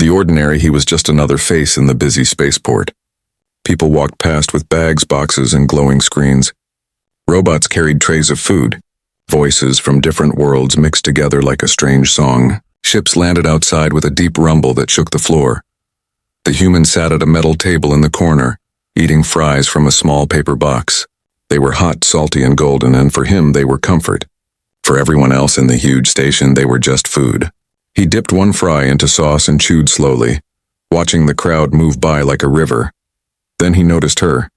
the ordinary, he was just another face in the busy spaceport. People walked past with bags, boxes, and glowing screens. Robots carried trays of food. Voices from different worlds mixed together like a strange song. Ships landed outside with a deep rumble that shook the floor. The human sat at a metal table in the corner, eating fries from a small paper box. They were hot, salty, and golden, and for him they were comfort. For everyone else in the huge station, they were just food. He dipped one fry into sauce and chewed slowly, watching the crowd move by like a river. Then he noticed her.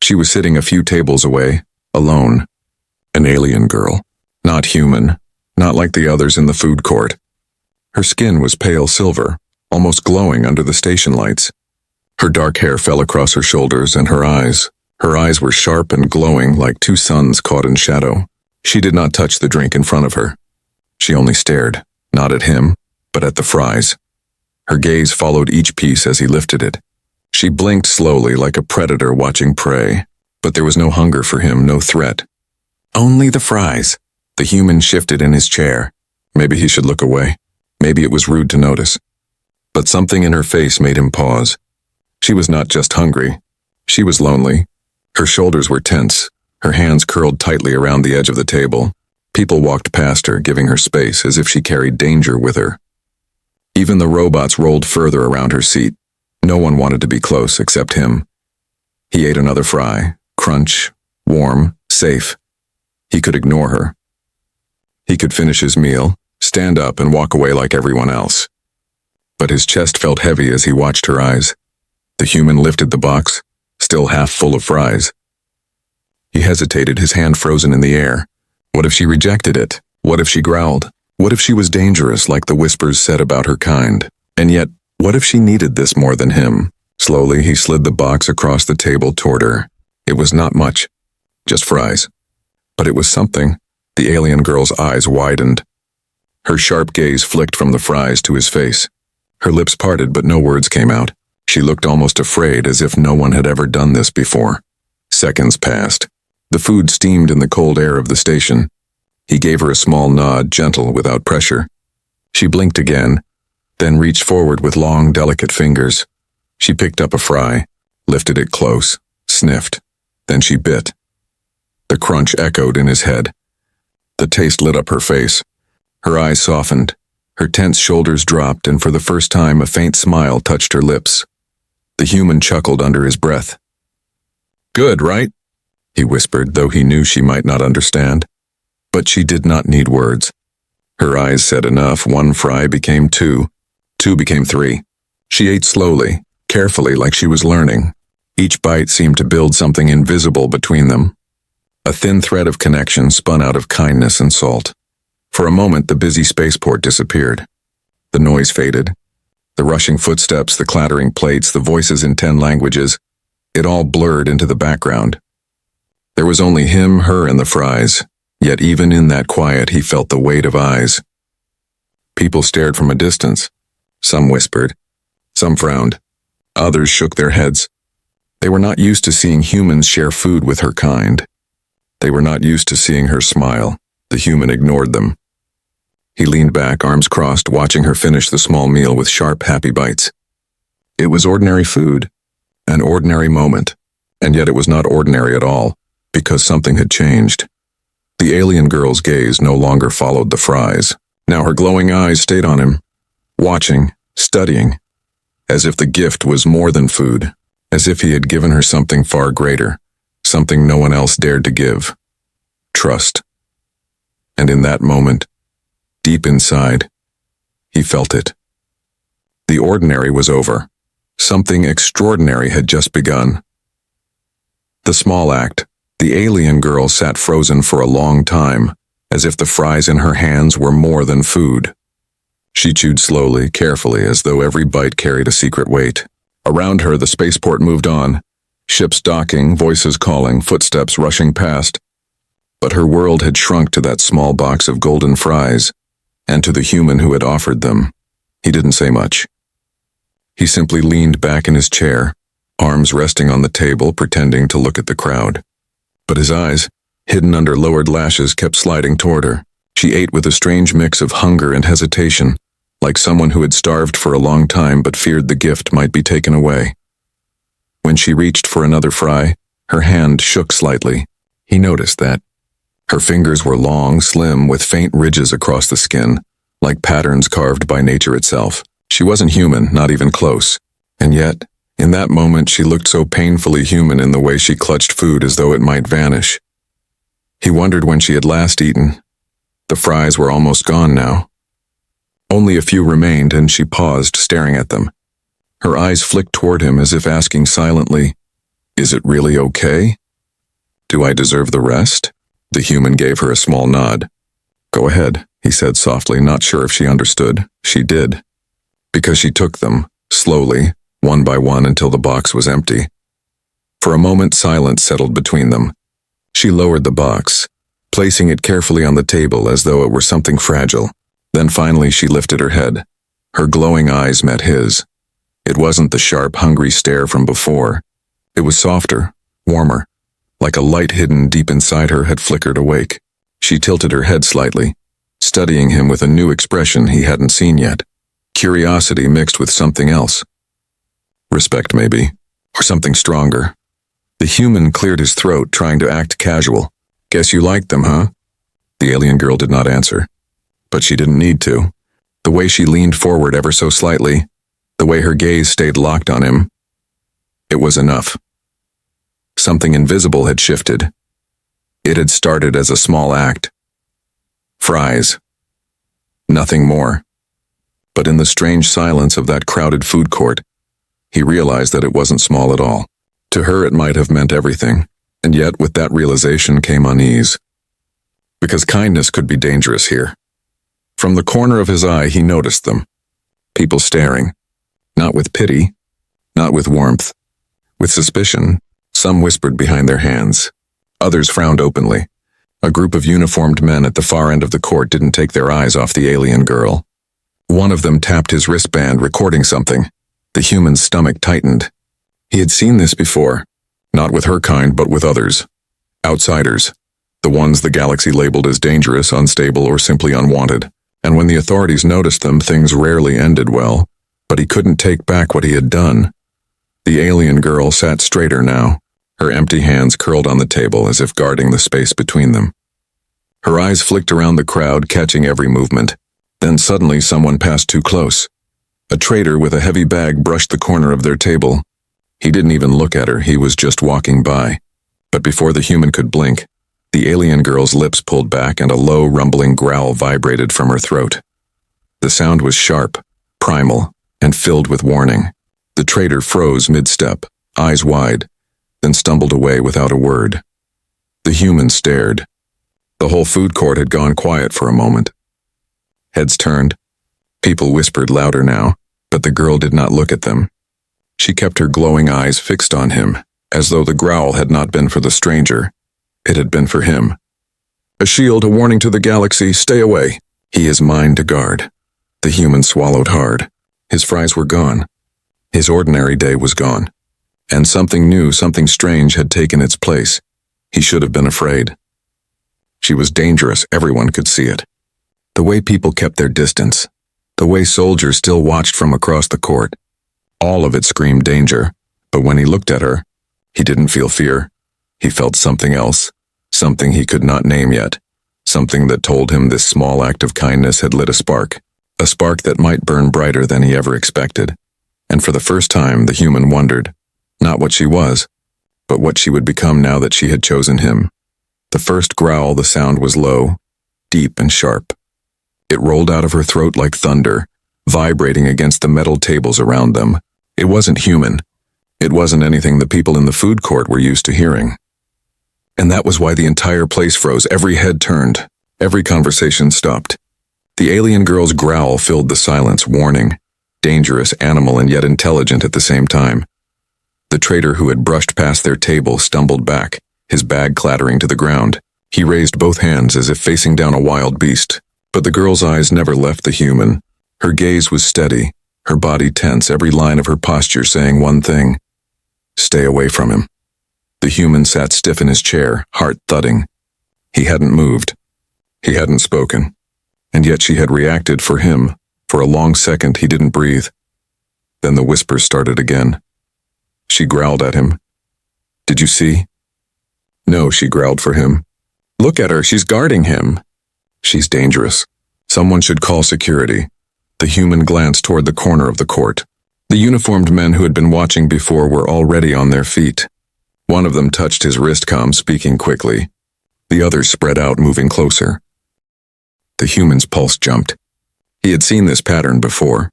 She was sitting a few tables away, alone. An alien girl. Not human, not like the others in the food court. Her skin was pale silver, almost glowing under the station lights. Her dark hair fell across her shoulders, and her eyes were sharp and glowing like two suns caught in shadow. She did not touch the drink in front of her. She only stared, not at him, but at the fries. Her gaze followed each piece as he lifted it. She blinked slowly like a predator watching prey, but there was no hunger for him, no threat. Only the fries. The human shifted in his chair. Maybe he should look away. Maybe it was rude to notice. But something in her face made him pause. She was not just hungry. She was lonely. Her shoulders were tense, her hands curled tightly around the edge of the table. People walked past her, giving her space as if she carried danger with her. Even the robots rolled further around her seat. No one wanted to be close except him. He ate another fry, crunch, warm, safe. He could ignore her. He could finish his meal, stand up, and walk away like everyone else. But his chest felt heavy as he watched her eyes. The human lifted the box, still half full of fries. He hesitated, his hand frozen in the air. What if she rejected it? What if she growled? What if she was dangerous, like the whispers said about her kind? And yet, what if she needed this more than him? Slowly, he slid the box across the table toward her. It was not much, just fries. But it was something. The alien girl's eyes widened. Her sharp gaze flicked from the fries to his face. Her lips parted, but no words came out. She looked almost afraid, as if no one had ever done this before. Seconds passed. The food steamed in the cold air of the station. He gave her a small nod, gentle, without pressure. She blinked again, then reached forward with long, delicate fingers. She picked up a fry, lifted it close, sniffed. Then she bit. The crunch echoed in his head. The taste lit up her face. Her eyes softened. Her tense shoulders dropped, and for the first time a faint smile touched her lips. The human chuckled under his breath. "Good, right?" he whispered, though he knew she might not understand. But she did not need words. Her eyes said enough. One fry became two. Two became three. She ate slowly, carefully, like she was learning. Each bite seemed to build something invisible between them. A thin thread of connection spun out of kindness and salt. For a moment, the busy spaceport disappeared. The noise faded. The rushing footsteps, the clattering plates, the voices in 10 languages. It all blurred into the background. There was only him, her, and the fries. Yet even in that quiet, he felt the weight of eyes. People stared from a distance. Some whispered. Some frowned. Others shook their heads. They were not used to seeing humans share food with her kind. They were not used to seeing her smile. The human ignored them. He leaned back, arms crossed, watching her finish the small meal with sharp, happy bites. It was ordinary food, an ordinary moment, and yet it was not ordinary at all, because something had changed. The alien girl's gaze no longer followed the fries. Now her glowing eyes stayed on him, watching, studying, as if the gift was more than food, as if he had given her something far greater, something no one else dared to give. Trust. And in that moment, deep inside, he felt it. The ordinary was over. Something extraordinary had just begun. The small act. The alien girl sat frozen for a long time, as if the fries in her hands were more than food. She chewed slowly, carefully, as though every bite carried a secret weight. Around her, the spaceport moved on. Ships docking, voices calling, footsteps rushing past. But her world had shrunk to that small box of golden fries, and to the human who had offered them. He didn't say much. He simply leaned back in his chair, arms resting on the table, pretending to look at the crowd. But his eyes, hidden under lowered lashes, kept sliding toward her. She ate with a strange mix of hunger and hesitation, like someone who had starved for a long time but feared the gift might be taken away. When she reached for another fry, her hand shook slightly. He noticed that. Her fingers were long, slim, with faint ridges across the skin, like patterns carved by nature itself. She wasn't human, not even close. And yet, in that moment, she looked so painfully human in the way she clutched food as though it might vanish. He wondered when she had last eaten. The fries were almost gone now. Only a few remained, and she paused, staring at them. Her eyes flicked toward him as if asking silently, "Is it really okay? Do I deserve the rest?" The human gave her a small nod. "Go ahead," he said softly, not sure if she understood. She did. Because she took them, slowly, one by one until the box was empty. For a moment, silence settled between them. She lowered the box, placing it carefully on the table as though it were something fragile. Then finally she lifted her head. Her glowing eyes met his. It wasn't the sharp, hungry stare from before. It was softer, warmer, like a light hidden deep inside her had flickered awake. She tilted her head slightly, studying him with a new expression he hadn't seen yet. Curiosity mixed with something else. Respect, maybe, or something stronger. The human cleared his throat, trying to act casual. "Guess you liked them, huh?" The alien girl did not answer. But she didn't need to. The way she leaned forward ever so slightly, the way her gaze stayed locked on him, it was enough. Something invisible had shifted. It had started as a small act. Fries. Nothing more. But in the strange silence of that crowded food court, he realized that it wasn't small at all. To her it might have meant everything, and yet with that realization came unease. Because kindness could be dangerous here. From the corner of his eye he noticed them. People staring. Not with pity, not with warmth. With suspicion, some whispered behind their hands. Others frowned openly. A group of uniformed men at the far end of the court didn't take their eyes off the alien girl. One of them tapped his wristband, recording something. The human's stomach tightened. He had seen this before, not with her kind, but with others. Outsiders. The ones the galaxy labeled as dangerous, unstable, or simply unwanted. And when the authorities noticed them, things rarely ended well. But he couldn't take back what he had done. The alien girl sat straighter now, her empty hands curled on the table as if guarding the space between them. Her eyes flicked around the crowd, catching every movement. Then suddenly someone passed too close. A trader with a heavy bag brushed the corner of their table. He didn't even look at her, he was just walking by. But before the human could blink, the alien girl's lips pulled back and a low, rumbling growl vibrated from her throat. The sound was sharp, primal, and filled with warning. The trader froze mid-step, eyes wide, then stumbled away without a word. The human stared. The whole food court had gone quiet for a moment. Heads turned. People whispered louder now, but the girl did not look at them. She kept her glowing eyes fixed on him, as though the growl had not been for the stranger. It had been for him. "A shield, a warning to the galaxy, stay away. He is mine to guard." The human swallowed hard. His fries were gone. His ordinary day was gone. And something new, something strange had taken its place. He should have been afraid. She was dangerous, everyone could see it. The way people kept their distance, the way soldiers still watched from across the court, all of it screamed danger. But when he looked at her, he didn't feel fear. He felt something else, something he could not name yet, something that told him this small act of kindness had lit a spark that might burn brighter than he ever expected. And for the first time, the human wondered, not what she was, but what she would become now that she had chosen him. The first growl, the sound was low, deep and sharp. It rolled out of her throat like thunder, vibrating against the metal tables around them. It wasn't human. It wasn't anything the people in the food court were used to hearing. And that was why the entire place froze. Every head turned. Every conversation stopped. The alien girl's growl filled the silence, warning, dangerous, animal, and yet intelligent at the same time. The trader who had brushed past their table stumbled back, his bag clattering to the ground. He raised both hands as if facing down a wild beast. But the girl's eyes never left the human. Her gaze was steady, her body tense, every line of her posture saying one thing: stay away from him. The human sat stiff in his chair, heart thudding. He hadn't moved. He hadn't spoken. And yet she had reacted for him, For a long second, he didn't breathe. Then the whispers started again. She growled at him. "Did you see?" "No," she growled for him. "Look at her, she's guarding him." "She's dangerous. Someone should call security." The human glanced toward the corner of the court. The uniformed men who had been watching before were already on their feet. One of them touched his wristcom, speaking quickly. The others spread out, moving closer. The human's pulse jumped. He had seen this pattern before.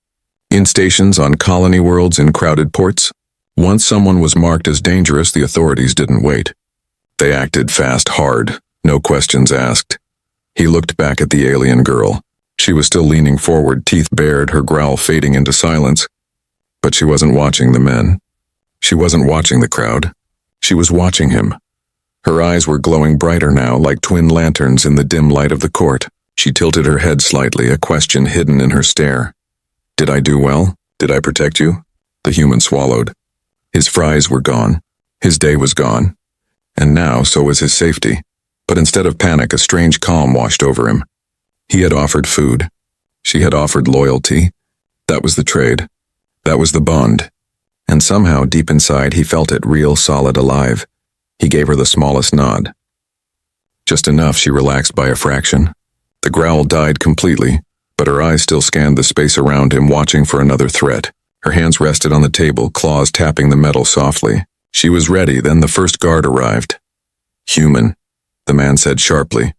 In stations, on colony worlds, in crowded ports. Once someone was marked as dangerous, the authorities didn't wait. They acted fast, hard, no questions asked. He looked back at the alien girl. She was still leaning forward, teeth bared, her growl fading into silence. But she wasn't watching the men. She wasn't watching the crowd. She was watching him. Her eyes were glowing brighter now, like twin lanterns in the dim light of the court. She tilted her head slightly, a question hidden in her stare. "Did I do well? Did I protect you?" The human swallowed. His fries were gone. His day was gone. And now, so was his safety. But instead of panic, a strange calm washed over him. He had offered food. She had offered loyalty. That was the trade. That was the bond. And somehow, deep inside, he felt it real, solid, alive. He gave her the smallest nod. Just enough, she relaxed by a fraction. The growl died completely, but her eyes still scanned the space around him, watching for another threat. Her hands rested on the table, claws tapping the metal softly. She was ready, then the first guard arrived. "Human," the man said sharply,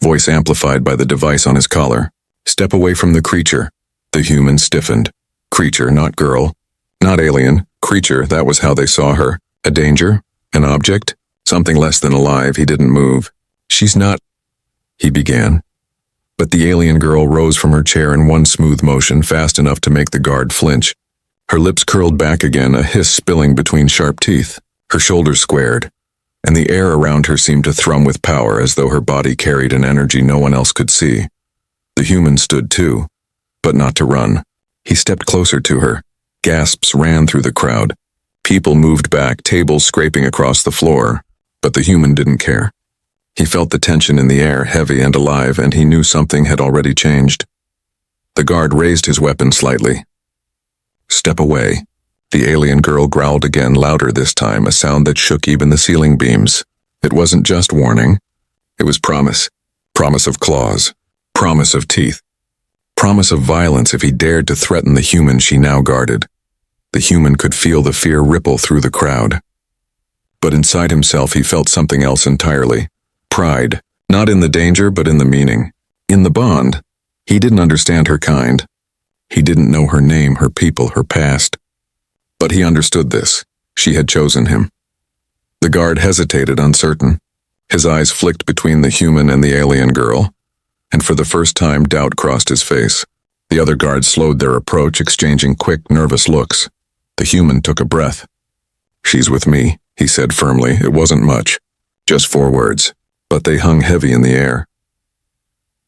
voice amplified by the device on his collar. "Step away from the creature." The human stiffened. Creature, not girl. Not alien. Creature, that was how they saw her. A danger? An object? Something less than alive. He didn't move. "She's not," he began. But the alien girl rose from her chair in one smooth motion, fast enough to make the guard flinch. Her lips curled back again, a hiss spilling between sharp teeth. Her shoulders squared, and the air around her seemed to thrum with power, as though her body carried an energy no one else could see. The human stood too, but not to run. He stepped closer to her. Gasps ran through the crowd. People moved back, tables scraping across the floor, but the human didn't care. He felt the tension in the air, heavy and alive, and he knew something had already changed. The guard raised his weapon slightly. "Step away." The alien girl growled again, louder this time, a sound that shook even the ceiling beams. It wasn't just warning. It was promise. Promise of claws. Promise of teeth. Promise of violence if he dared to threaten the human she now guarded. The human could feel the fear ripple through the crowd. But inside himself he felt something else entirely. Pride. Not in the danger, but in the meaning. In the bond. He didn't understand her kind. He didn't know her name, her people, her past. But he understood this. She had chosen him. The guard hesitated, uncertain. His eyes flicked between the human and the alien girl, and for the first time doubt crossed his face. The other guards slowed their approach, exchanging quick, nervous looks. The human took a breath. "She's with me," he said firmly. It wasn't much. Just 4 words, but they hung heavy in the air.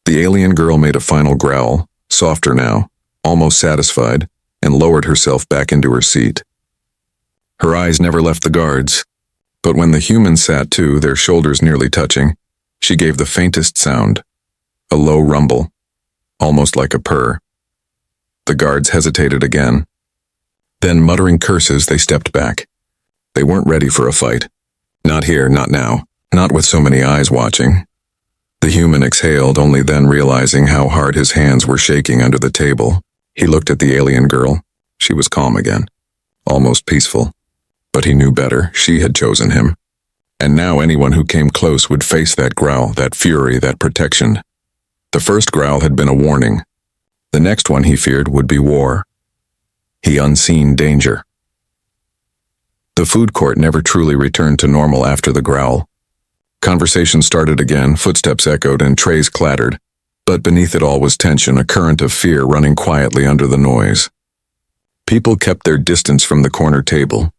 The alien girl made a final growl, softer now, almost satisfied, and lowered herself back into her seat. Her eyes never left the guards, but when the humans sat too, their shoulders nearly touching, she gave the faintest sound, a low rumble, almost like a purr. The guards hesitated again. Then, muttering curses, they stepped back. They weren't ready for a fight. Not here, not now, not with so many eyes watching. The human exhaled, only then realizing how hard his hands were shaking under the table. He looked at the alien girl. She was calm again, almost peaceful. But he knew better. She had chosen him. And now anyone who came close would face that growl, that fury, that protection. The first growl had been a warning. The next one, he feared, would be war. The unseen danger. The food court never truly returned to normal after the growl. Conversation started again, footsteps echoed, and trays clattered. But beneath it all was tension, a current of fear running quietly under the noise. People kept their distance from the corner table.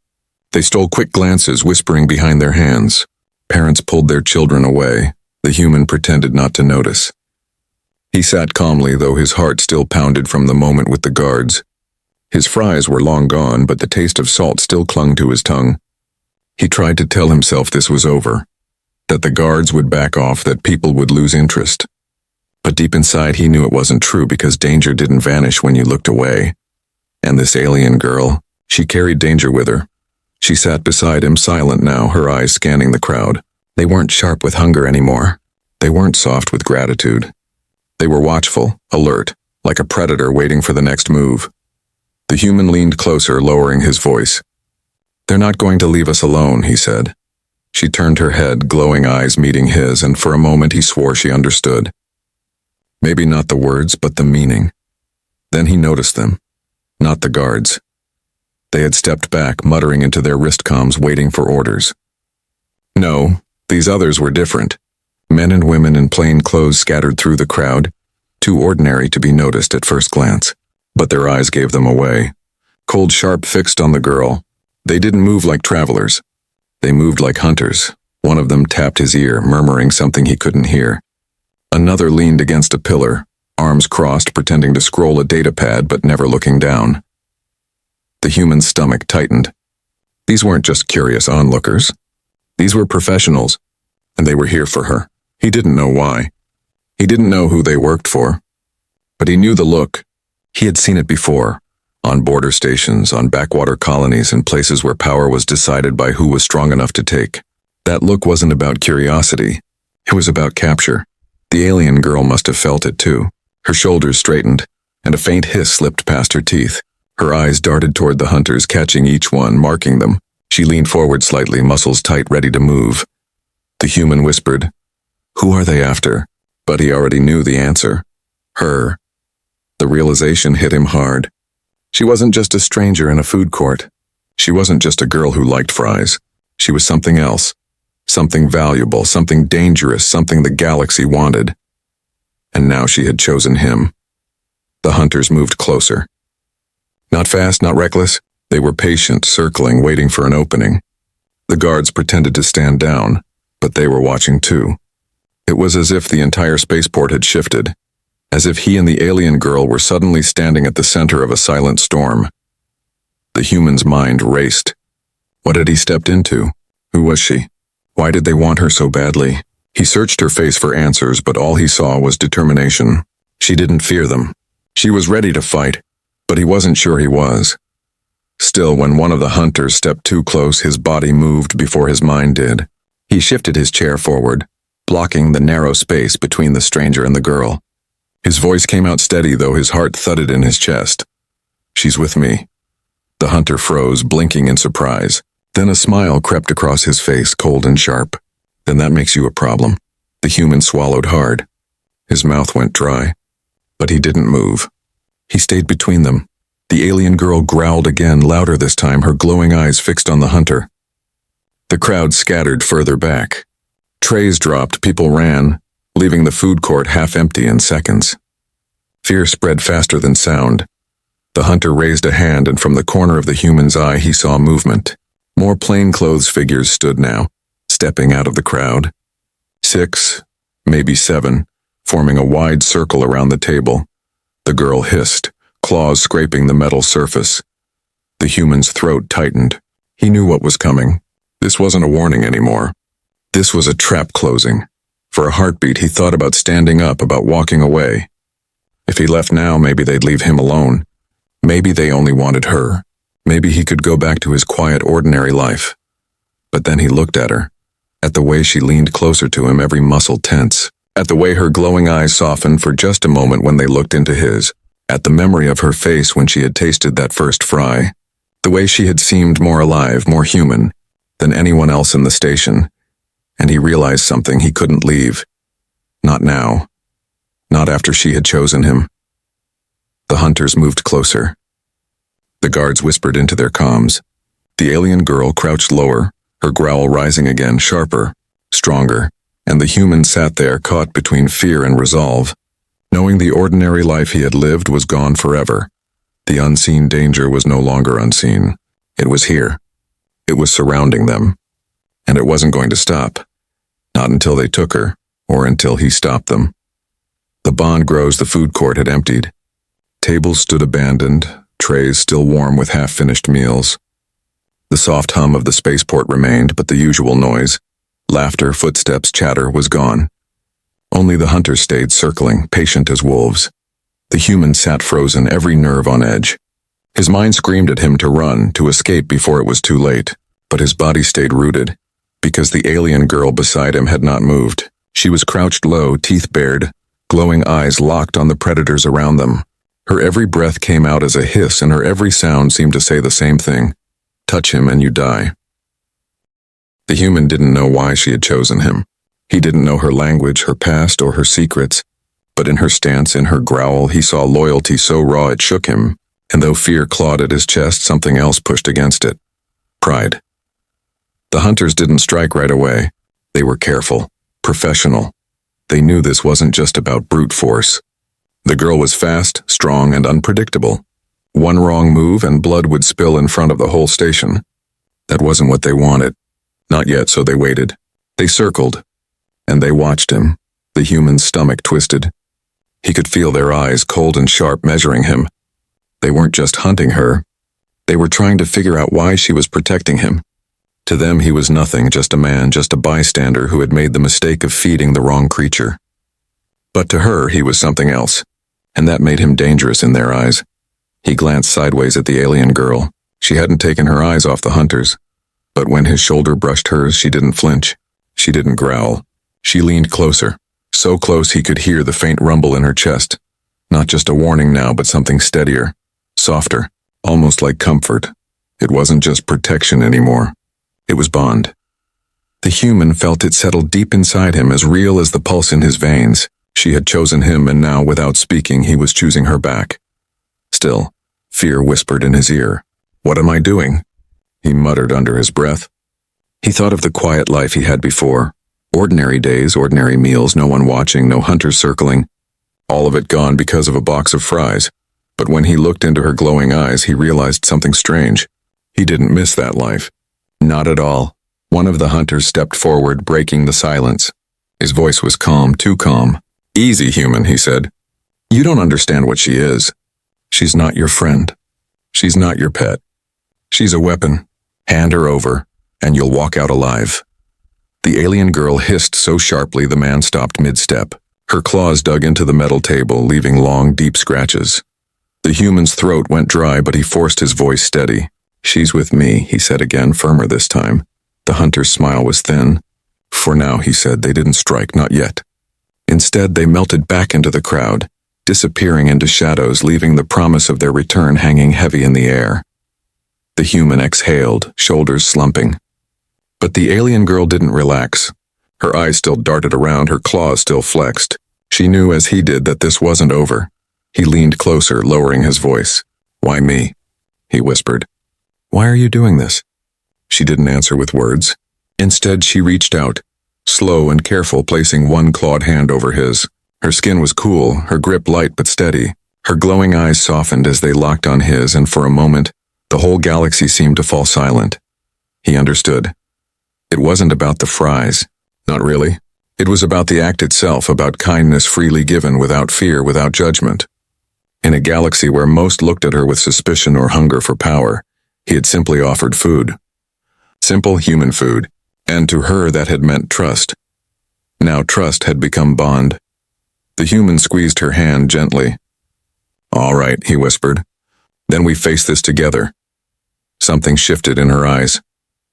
They stole quick glances, whispering behind their hands. Parents pulled their children away. The human pretended not to notice. He sat calmly, though his heart still pounded from the moment with the guards. His fries were long gone, but the taste of salt still clung to his tongue. He tried to tell himself this was over, that the guards would back off, that people would lose interest. But deep inside he knew it wasn't true because danger didn't vanish when you looked away. And this alien girl, she carried danger with her. She sat beside him, silent now, her eyes scanning the crowd. They weren't sharp with hunger anymore. They weren't soft with gratitude. They were watchful, alert, like a predator waiting for the next move. The human leaned closer, lowering his voice. "They're not going to leave us alone," he said. She turned her head, glowing eyes meeting his, and for a moment he swore she understood. Maybe not the words, but the meaning. Then he noticed them. Not the guards. They had stepped back, muttering into their wrist comms, waiting for orders. No, these others were different. Men and women in plain clothes scattered through the crowd, too ordinary to be noticed at first glance. But their eyes gave them away. Cold, sharp, fixed on the girl. They didn't move like travelers. They moved like hunters. One of them tapped his ear, murmuring something he couldn't hear. Another leaned against a pillar, arms crossed, pretending to scroll a data pad but never looking down. The human's stomach tightened. These weren't just curious onlookers. These were professionals, and they were here for her. He didn't know why. He didn't know who they worked for. But he knew the look. He had seen it before, on border stations, on backwater colonies, and places where power was decided by who was strong enough to take. That look wasn't about curiosity. It was about capture. The alien girl must have felt it too. Her shoulders straightened, and a faint hiss slipped past her teeth. Her eyes darted toward the hunters, catching each one, marking them. She leaned forward slightly, muscles tight, ready to move. The human whispered, "Who are they after?" But he already knew the answer. Her. The realization hit him hard. She wasn't just a stranger in a food court. She wasn't just a girl who liked fries. She was something else. Something valuable, something dangerous, something the galaxy wanted. And now she had chosen him. The hunters moved closer. Not fast, not reckless. They were patient, circling, waiting for an opening. The guards pretended to stand down, but they were watching too. It was as if the entire spaceport had shifted, as if he and the alien girl were suddenly standing at the center of a silent storm. The human's mind raced. What had he stepped into? Who was she? Why did they want her so badly? He searched her face for answers, but all he saw was determination. She didn't fear them. She was ready to fight, but he wasn't sure he was. Still, when one of the hunters stepped too close, his body moved before his mind did. He shifted his chair forward, blocking the narrow space between the stranger and the girl. His voice came out steady, though his heart thudded in his chest. "She's with me." The hunter froze, blinking in surprise. Then a smile crept across his face, cold and sharp. "Then that makes you a problem." The human swallowed hard. His mouth went dry. But he didn't move. He stayed between them. The alien girl growled again, louder this time, her glowing eyes fixed on the hunter. The crowd scattered further back. Trays dropped, people ran, leaving the food court half empty in seconds. Fear spread faster than sound. The hunter raised a hand, and from the corner of the human's eye he saw movement. More plainclothes figures stood now, stepping out of the crowd. 6, maybe 7, forming a wide circle around the table. The girl hissed, claws scraping the metal surface. The human's throat tightened. He knew what was coming. This wasn't a warning anymore. This was a trap closing. For a heartbeat, he thought about standing up, about walking away. If he left now, maybe they'd leave him alone. Maybe they only wanted her. Maybe he could go back to his quiet, ordinary life. But then he looked at her, at the way she leaned closer to him, every muscle tense, at the way her glowing eyes softened for just a moment when they looked into his, at the memory of her face when she had tasted that first fry, the way she had seemed more alive, more human, than anyone else in the station. And he realized something: he couldn't leave. Not now. Not after she had chosen him. The hunters moved closer. The guards whispered into their comms. The alien girl crouched lower, her growl rising again, sharper, stronger, and the human sat there caught between fear and resolve, knowing the ordinary life he had lived was gone forever. The unseen danger was no longer unseen. It was here. It was surrounding them. And it wasn't going to stop. Not until they took her, or until he stopped them. The Bond Grows the food court had emptied. Tables stood abandoned, trays still warm with half-finished meals. The soft hum of the spaceport remained, but the usual noise, laughter, footsteps, chatter, was gone. Only the hunters stayed circling, patient as wolves. The human sat frozen, every nerve on edge. His mind screamed at him to run, to escape before it was too late, but his body stayed rooted, because the alien girl beside him had not moved. She was crouched low, teeth bared, glowing eyes locked on the predators around them. Her every breath came out as a hiss, and her every sound seemed to say the same thing: touch him and you die. The human didn't know why she had chosen him. He didn't know her language, her past, or her secrets, but in her stance, in her growl, he saw loyalty so raw it shook him, and though fear clawed at his chest, something else pushed against it: pride. The hunters didn't strike right away. They were careful, professional. They knew this wasn't just about brute force. The girl was fast, strong, and unpredictable. One wrong move and blood would spill in front of the whole station. That wasn't what they wanted. Not yet, so they waited. They circled, and they watched him. The human's stomach twisted. He could feel their eyes, cold and sharp, measuring him. They weren't just hunting her. They were trying to figure out why she was protecting him. To them, he was nothing, just a man, just a bystander who had made the mistake of feeding the wrong creature. But to her, he was something else, and that made him dangerous in their eyes. He glanced sideways at the alien girl. She hadn't taken her eyes off the hunters, but when his shoulder brushed hers, she didn't flinch. She didn't growl. She leaned closer, so close he could hear the faint rumble in her chest. Not just a warning now, but something steadier, softer, almost like comfort. It wasn't just protection anymore. It was bond. The human felt it settle deep inside him, as real as the pulse in his veins. She had chosen him, and now, without speaking, he was choosing her back. Still, fear whispered in his ear. "What am I doing?" he muttered under his breath. He thought of the quiet life he had before. Ordinary days, ordinary meals, no one watching, no hunters circling. All of it gone because of a box of fries. But when he looked into her glowing eyes, he realized something strange. He didn't miss that life. Not at all. One of the hunters stepped forward, breaking the silence. His voice was calm, too calm. "Easy, human," he said. "You don't understand what she is. She's not your friend. She's not your pet. She's a weapon. Hand her over, and you'll walk out alive." The alien girl hissed so sharply the man stopped mid-step. Her claws dug into the metal table, leaving long, deep scratches. The human's throat went dry, but he forced his voice steady. "She's with me," he said again, firmer this time. The hunter's smile was thin. "For now," he said, "they didn't strike, not yet." Instead, they melted back into the crowd, disappearing into shadows, leaving the promise of their return hanging heavy in the air. The human exhaled, shoulders slumping. But the alien girl didn't relax. Her eyes still darted around, her claws still flexed. She knew, as he did, that this wasn't over. He leaned closer, lowering his voice. "Why me?" he whispered. "Why are you doing this?" She didn't answer with words. Instead, she reached out, slow and careful, placing one clawed hand over his. Her skin was cool, her grip light but steady. Her glowing eyes softened as they locked on his, and for a moment, the whole galaxy seemed to fall silent. He understood. It wasn't about the fries. Not really. It was about the act itself, about kindness freely given, without fear, without judgment. In a galaxy where most looked at her with suspicion or hunger for power, he had simply offered food. Simple human food, and to her that had meant trust. Now trust had become bond. The human squeezed her hand gently. "All right," he whispered. "Then we face this together." Something shifted in her eyes,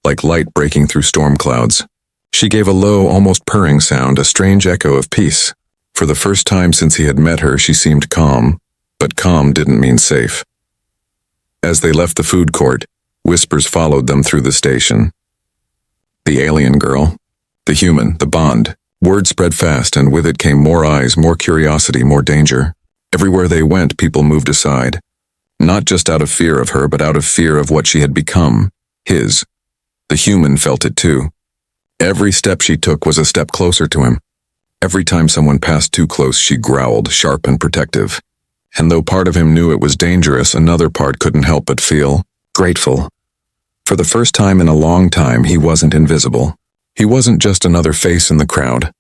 like light breaking through storm clouds. She gave a low, almost purring sound, a strange echo of peace. For the first time since he had met her, she seemed calm, but calm didn't mean safe. As they left the food court, whispers followed them through the station. The alien girl, the human, the bond. Word spread fast, and with it came more eyes, more curiosity, more danger. Everywhere they went, people moved aside. Not just out of fear of her, but out of fear of what she had become, his. The human felt it too. Every step she took was a step closer to him. Every time someone passed too close, she growled, sharp and protective. And though part of him knew it was dangerous, another part couldn't help but feel grateful. For the first time in a long time, he wasn't invisible. He wasn't just another face in the crowd.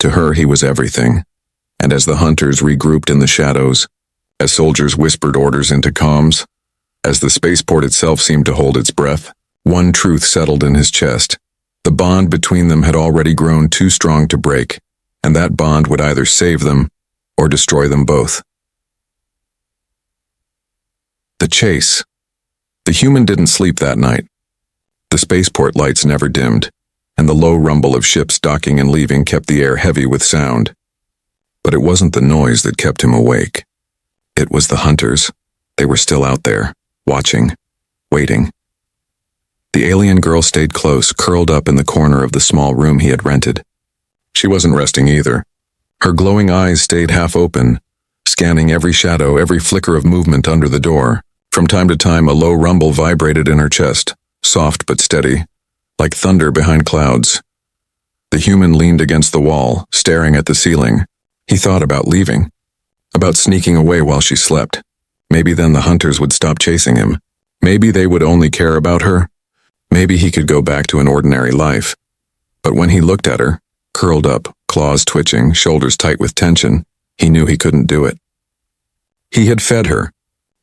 To her, he was everything. And as the hunters regrouped in the shadows, as soldiers whispered orders into comms, as the spaceport itself seemed to hold its breath, one truth settled in his chest. The bond between them had already grown too strong to break, and that bond would either save them or destroy them both. The chase. The human didn't sleep that night. The spaceport lights never dimmed, and the low rumble of ships docking and leaving kept the air heavy with sound. But it wasn't the noise that kept him awake. It was the hunters. They were still out there, watching, waiting. The alien girl stayed close, curled up in the corner of the small room he had rented. She wasn't resting either. Her glowing eyes stayed half open, scanning every shadow, every flicker of movement under the door. From time to time, a low rumble vibrated in her chest, soft but steady, like thunder behind clouds. The human leaned against the wall, staring at the ceiling. He thought about leaving, about sneaking away while she slept. Maybe then the hunters would stop chasing him. Maybe they would only care about her. Maybe he could go back to an ordinary life. But when he looked at her, curled up, claws twitching, shoulders tight with tension, he knew he couldn't do it. He had fed her.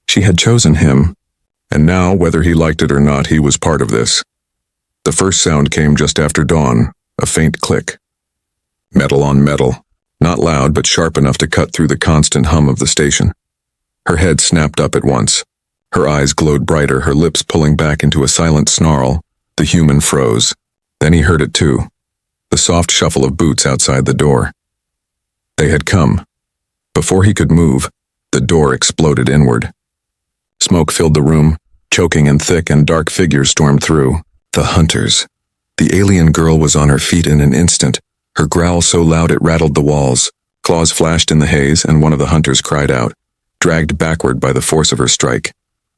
She had chosen him. And now, whether he liked it or not, he was part of this. The first sound came just after dawn, a faint click. Metal on metal, not loud but sharp enough to cut through the constant hum of the station. Her head snapped up at once. Her eyes glowed brighter, her lips pulling back into a silent snarl. The human froze. Then he heard it too. The soft shuffle of boots outside the door. They had come. Before he could move, the door exploded inward. Smoke filled the room, choking and thick, and dark figures stormed through. The hunters. The alien girl was on her feet in an instant, her growl so loud it rattled the walls. Claws flashed in the haze, and one of the hunters cried out, dragged backward by the force of her strike.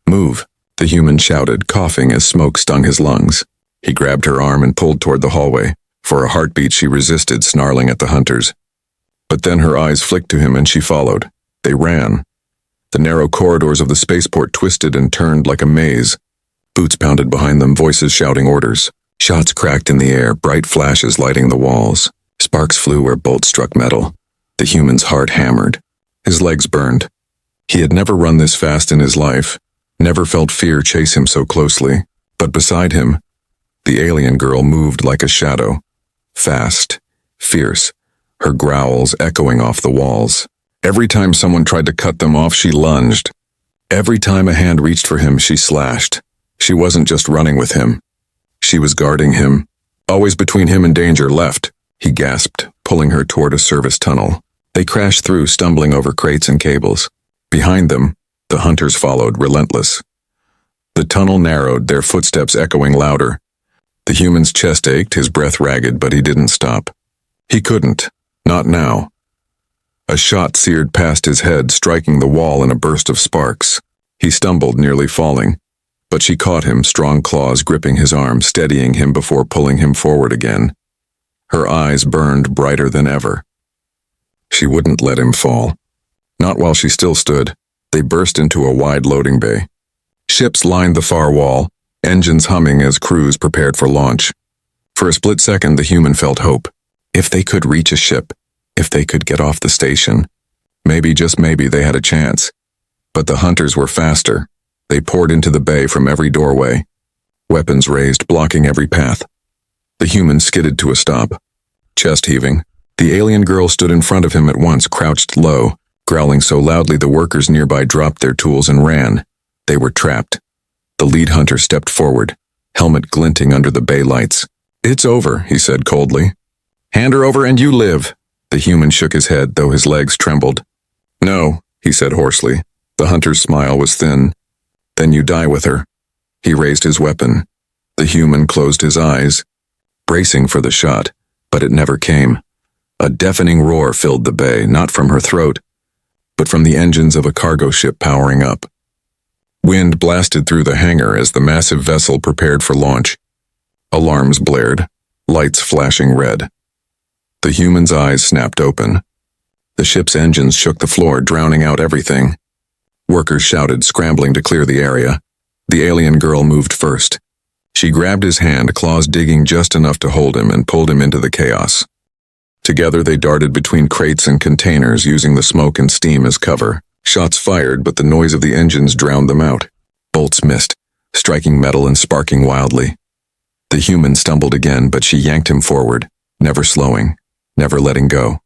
"Move," the human shouted, coughing as smoke stung his lungs. He grabbed her arm and pulled toward the hallway. For a heartbeat she resisted, snarling at the hunters. But then her eyes flicked to him and she followed. They ran. The narrow corridors of the spaceport twisted and turned like a maze. Boots pounded behind them, voices shouting orders. Shots cracked in the air, bright flashes lighting the walls. Sparks flew where bolts struck metal. The human's heart hammered. His legs burned. He had never run this fast in his life, never felt fear chase him so closely. But beside him, the alien girl moved like a shadow. Fast, fierce, her growls echoing off the walls. Every time someone tried to cut them off, she lunged. Every time a hand reached for him, she slashed. She wasn't just running with him. She was guarding him. Always between him and danger. Left, he gasped, pulling her toward a service tunnel. They crashed through, stumbling over crates and cables. Behind them, the hunters followed, relentless. The tunnel narrowed, their footsteps echoing louder. The human's chest ached, his breath ragged, but he didn't stop. He couldn't. Not now. A shot seared past his head, striking the wall in a burst of sparks. He stumbled, nearly falling. But she caught him, strong claws gripping his arm, steadying him before pulling him forward again. Her eyes burned brighter than ever. She wouldn't let him fall. Not while she still stood. They burst into a wide loading bay. Ships lined the far wall, engines humming as crews prepared for launch. For a split second, the human felt hope. If they could reach a ship, if they could get off the station, maybe, just maybe, they had a chance. But the hunters were faster. They poured into the bay from every doorway, weapons raised, blocking every path. The human skidded to a stop, chest heaving. The alien girl stood in front of him at once, crouched low, growling so loudly the workers nearby dropped their tools and ran. They were trapped. The lead hunter stepped forward, helmet glinting under the bay lights. "It's over," he said coldly. "Hand her over and you live." The human shook his head, though his legs trembled. "No," he said hoarsely. The hunter's smile was thin. "Then you die with her." He raised his weapon. The human closed his eyes, bracing for the shot, but it never came. A deafening roar filled the bay, not from her throat, but from the engines of a cargo ship powering up. Wind blasted through the hangar as the massive vessel prepared for launch. Alarms blared, lights flashing red. The human's eyes snapped open. The ship's engines shook the floor, drowning out everything. Workers shouted, scrambling to clear the area. The alien girl moved first. She grabbed his hand, claws digging just enough to hold him, and pulled him into the chaos. Together they darted between crates and containers, using the smoke and steam as cover. Shots fired, but the noise of the engines drowned them out. Bolts missed, striking metal and sparking wildly. The human stumbled again, but she yanked him forward, never slowing, never letting go.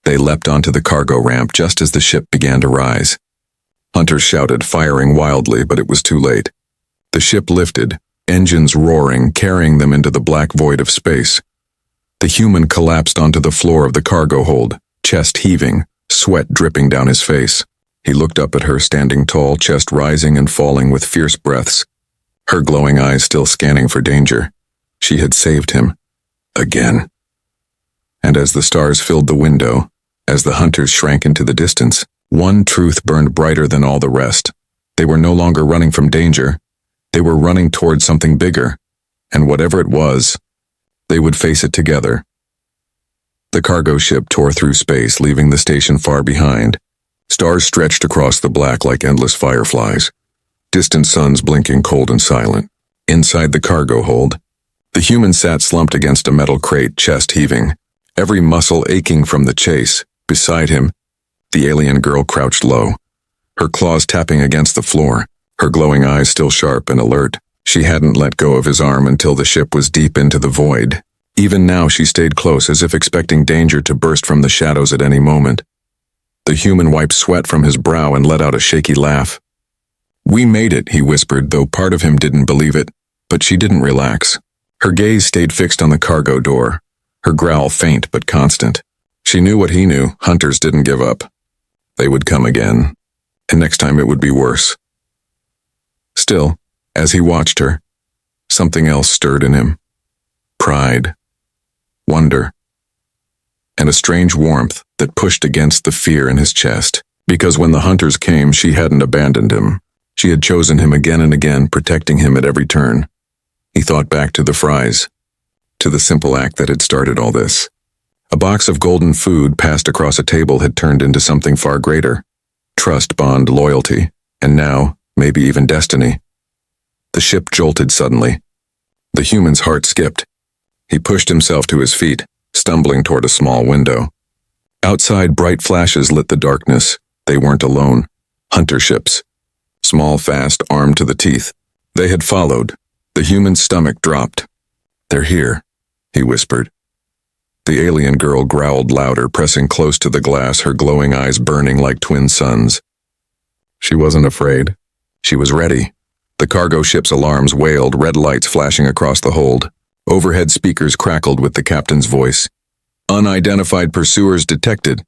They leapt onto the cargo ramp just as the ship began to rise. Hunters shouted, firing wildly, but it was too late. The ship lifted, engines roaring, carrying them into the black void of space. The human collapsed onto the floor of the cargo hold, chest heaving, sweat dripping down his face. He looked up at her, standing tall, chest rising and falling with fierce breaths, her glowing eyes still scanning for danger. She had saved him. Again. And as the stars filled the window, as the hunters shrank into the distance, one truth burned brighter than all the rest. They were no longer running from danger. They were running towards something bigger, and whatever it was, they would face it together. The cargo ship tore through space, leaving the station far behind. Stars stretched across the black like endless fireflies. Distant suns blinking cold and silent. Inside the cargo hold, the human sat slumped against a metal crate, chest heaving, every muscle aching from the chase. Beside him, the alien girl crouched low, her claws tapping against the floor, her glowing eyes still sharp and alert. She hadn't let go of his arm until the ship was deep into the void. Even now she stayed close, as if expecting danger to burst from the shadows at any moment. The human wiped sweat from his brow and let out a shaky laugh. "We made it," he whispered, though part of him didn't believe it. But she didn't relax. Her gaze stayed fixed on the cargo door, her growl faint but constant. She knew what he knew. Hunters didn't give up. They would come again, and next time it would be worse. Still, as he watched her, something else stirred in him. Pride, wonder, and a strange warmth that pushed against the fear in his chest. Because when the hunters came, she hadn't abandoned him. She had chosen him again and again, protecting him at every turn. He thought back to the fries, to the simple act that had started all this. A box of golden food passed across a table had turned into something far greater. Trust, bond, loyalty, and now, maybe even destiny. The ship jolted suddenly. The human's heart skipped. He pushed himself to his feet, stumbling toward a small window. Outside, bright flashes lit the darkness. They weren't alone. Hunter ships. Small, fast, armed to the teeth. They had followed. The human's stomach dropped. "They're here," he whispered. The alien girl growled louder, pressing close to the glass, her glowing eyes burning like twin suns. She wasn't afraid. She was ready. The cargo ship's alarms wailed, red lights flashing across the hold. Overhead speakers crackled with the captain's voice. "Unidentified pursuers detected.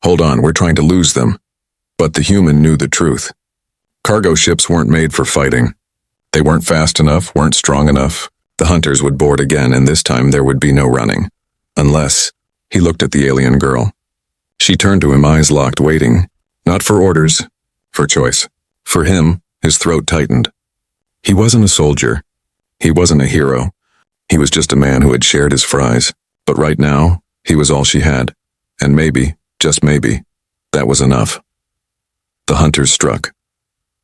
Hold on, we're trying to lose them." But the human knew the truth. Cargo ships weren't made for fighting. They weren't fast enough, weren't strong enough. The hunters would board again, and this time there would be no running. Unless, he looked at the alien girl. She turned to him, eyes locked, waiting. Not for orders, for choice. For him, his throat tightened. He wasn't a soldier. He wasn't a hero. He was just a man who had shared his fries. But right now, he was all she had. And maybe, just maybe, that was enough. The hunters struck.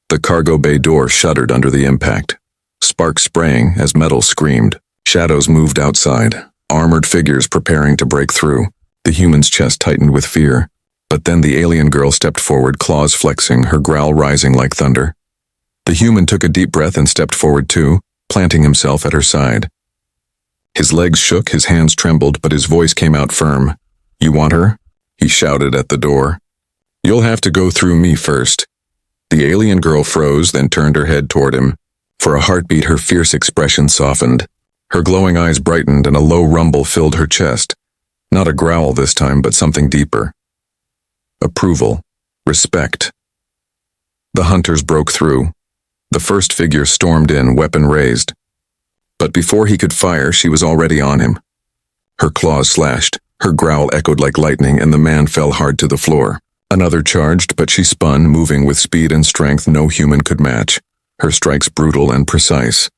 The cargo bay door shuddered under the impact. Sparks spraying as metal screamed. Shadows moved outside. Armored figures preparing to break through. The human's chest tightened with fear. But then the alien girl stepped forward, claws flexing, her growl rising like thunder. The human took a deep breath and stepped forward too, planting himself at her side. His legs shook, his hands trembled, but his voice came out firm. "You want her?" he shouted at the door. "You'll have to go through me first." The alien girl froze, then turned her head toward him. For a heartbeat, her fierce expression softened. Her glowing eyes brightened and a low rumble filled her chest. Not a growl this time, but something deeper. Approval. Respect. The hunters broke through. The first figure stormed in, weapon raised. But before he could fire, she was already on him. Her claws slashed, her growl echoed like lightning, and the man fell hard to the floor. Another charged, but she spun, moving with speed and strength no human could match. Her strikes brutal and precise.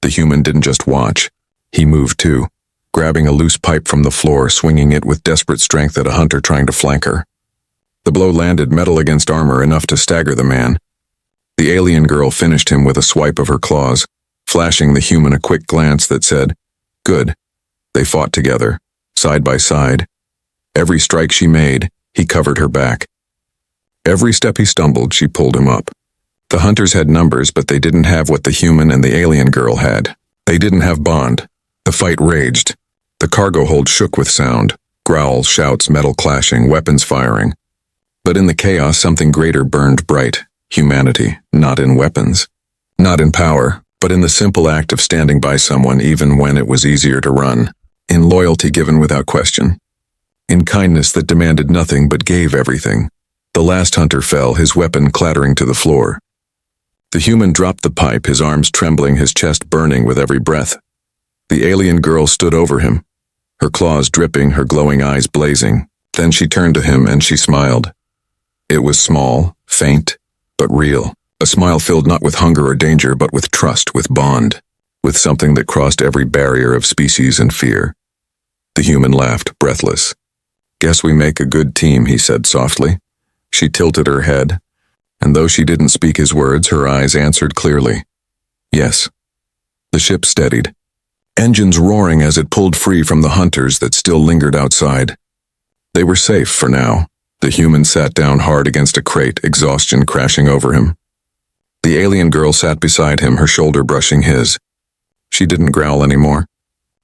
The human didn't just watch. He moved too, grabbing a loose pipe from the floor, swinging it with desperate strength at a hunter trying to flank her. The blow landed metal against armor, enough to stagger the man. The alien girl finished him with a swipe of her claws, flashing the human a quick glance that said, "Good." They fought together, side by side. Every strike she made, he covered her back. Every step he stumbled, she pulled him up. The hunters had numbers, but they didn't have what the human and the alien girl had. They didn't have bond. The fight raged. The cargo hold shook with sound. Growls, shouts, metal clashing, weapons firing. But in the chaos, something greater burned bright. Humanity, not in weapons. Not in power, but in the simple act of standing by someone even when it was easier to run. In loyalty given without question. In kindness that demanded nothing but gave everything. The last hunter fell, his weapon clattering to the floor. The human dropped the pipe, his arms trembling, his chest burning with every breath. The alien girl stood over him, her claws dripping, her glowing eyes blazing. Then she turned to him and she smiled. It was small, faint, but real. A smile filled not with hunger or danger, but with trust, with bond, with something that crossed every barrier of species and fear. The human laughed, breathless. "Guess we make a good team," he said softly. She tilted her head, and though she didn't speak his words, her eyes answered clearly. Yes. The ship steadied, engines roaring as it pulled free from the hunters that still lingered outside. They were safe for now. The human sat down hard against a crate, exhaustion crashing over him. The alien girl sat beside him, her shoulder brushing his. She didn't growl anymore.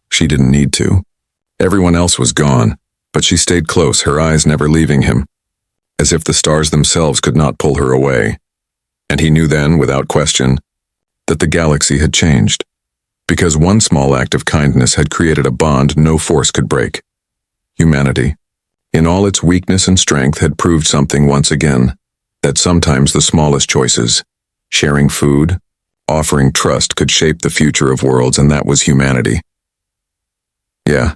She didn't need to. Everyone else was gone, but she stayed close, her eyes never leaving him, as if the stars themselves could not pull her away. And he knew then, without question, that the galaxy had changed, because one small act of kindness had created a bond no force could break. Humanity, in all its weakness and strength, had proved something once again, that sometimes the smallest choices, sharing food, offering trust, could shape the future of worlds, and that was humanity. Yeah,